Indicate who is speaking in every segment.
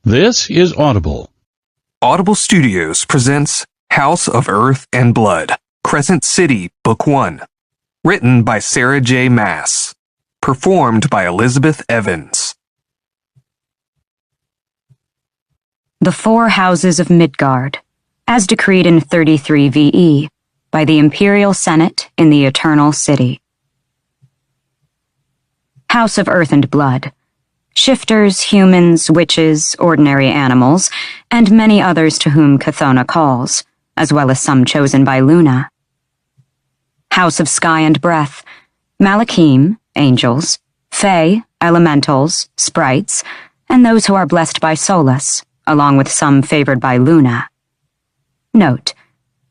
Speaker 1: This is Audible.
Speaker 2: Audible Studios presents House of Earth and Blood, Crescent City Book 1. Written by Sarah J. Maas. Performed by Elizabeth Evans.
Speaker 3: The Four Houses of Midgard, as decreed in 33 VE, by the Imperial Senate in the Eternal City. House of Earth and Blood. Shifters, humans, witches, ordinary animals, and many others to whom Chthona calls, as well as some chosen by Luna. House of Sky and Breath. Malachim, angels, Fae, elementals, sprites, and those who are blessed by Solus, along with some favored by Luna. Note: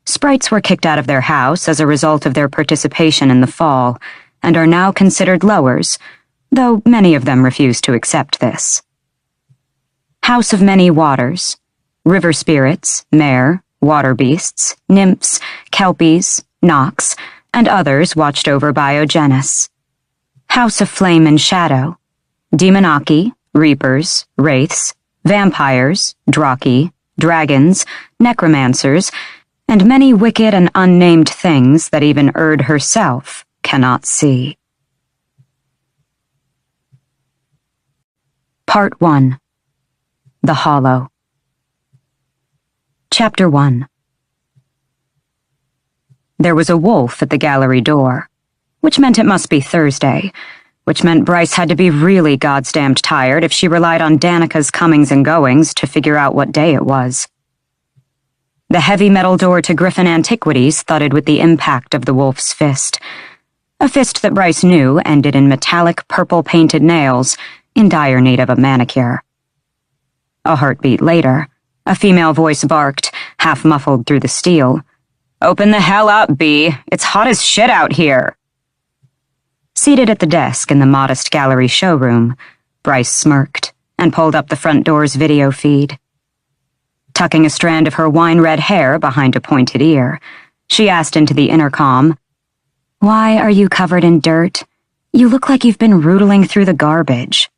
Speaker 3: sprites were kicked out of their house as a result of their participation in the fall, and are now considered lowers, though many of them refuse to accept this. House of Many Waters. River spirits, mare, water beasts, nymphs, kelpies, nox, and others watched over by Ogenis. House of Flame and Shadow. Demonaki, reapers, wraiths, vampires, draki, dragons, necromancers, and many wicked and unnamed things that even Erd herself cannot see. Part 1. The Hollow. Chapter 1. There was a wolf at the gallery door, which meant it must be Thursday, which meant Bryce had to be really goddamned tired if she relied on Danica's comings and goings to figure out what day it was. The heavy metal door to Griffin Antiquities thudded with the impact of the wolf's fist, a fist that Bryce knew ended in metallic purple-painted nails, in dire need of a manicure. A heartbeat later, a female voice barked, half muffled through the steel, "Open the hell up, B. It's hot as shit out here." Seated at the desk in the modest gallery showroom, Bryce smirked and pulled up the front door's video feed. Tucking a strand of her wine-red hair behind a pointed ear, she asked into the intercom, "Why are you covered in dirt? You look like you've been rootling through the garbage."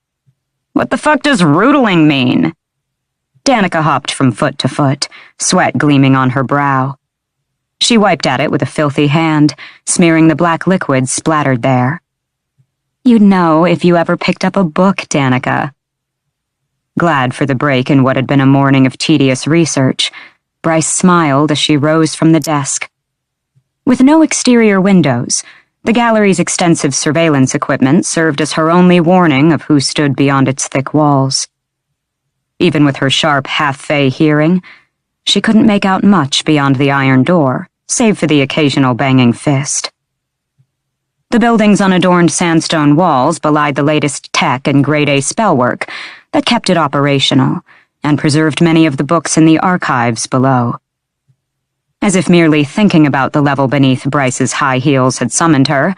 Speaker 3: "What the fuck does rootling mean?" Danica hopped from foot to foot, sweat gleaming on her brow. She wiped at it with a filthy hand, smearing the black liquid splattered there. "You'd know if you ever picked up a book, Danica." Glad for the break in what had been a morning of tedious research, Bryce smiled as she rose from the desk. With no exterior windows, the gallery's extensive surveillance equipment served as her only warning of who stood beyond its thick walls. Even with her sharp half-Fae hearing, she couldn't make out much beyond the iron door, save for the occasional banging fist. The building's unadorned sandstone walls belied the latest tech and grade-A spellwork that kept it operational and preserved many of the books in the archives below. As if merely thinking about the level beneath Bryce's high heels had summoned her,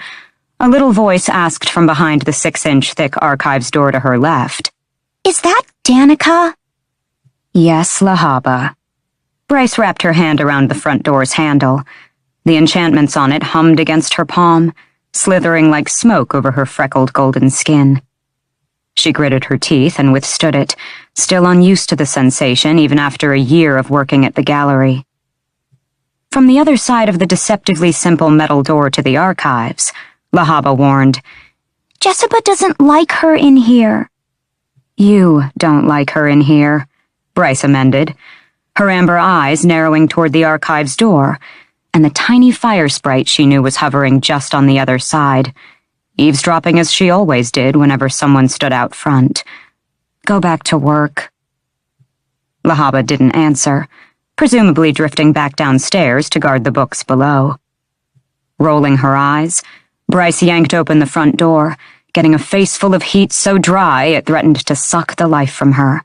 Speaker 3: a little voice asked from behind the 6-inch thick archives door to her left, "Is that Danica?" "Yes, Lahaba." Bryce wrapped her hand around the front door's handle. The enchantments on it hummed against her palm, slithering like smoke over her freckled golden skin. She gritted her teeth and withstood it, still unused to the sensation even after a year of working at the gallery. From the other side of the deceptively simple metal door to the archives, Lahaba warned, "Jessica doesn't like her in here." "You don't like her in here," Bryce amended, her amber eyes narrowing toward the archives door, and the tiny fire sprite she knew was hovering just on the other side, eavesdropping as she always did whenever someone stood out front. "Go back to work." Lahaba didn't answer, presumably drifting back downstairs to guard the books below. Rolling her eyes, Bryce yanked open the front door, getting a face full of heat so dry it threatened to suck the life from her,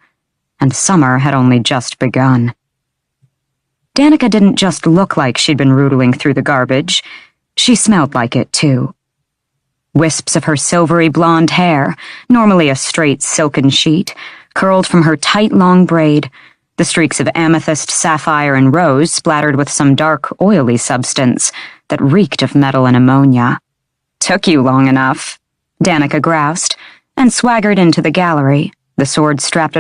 Speaker 3: and summer had only just begun. Danica didn't just look like she'd been rootling through the garbage, she smelled like it too. Wisps of her silvery blonde hair, normally a straight silken sheet, curled from her tight long braid, the streaks of amethyst, sapphire, and rose splattered with some dark, oily substance that reeked of metal and ammonia. "Took you long enough," Danica groused, and swaggered into the gallery, the sword strapped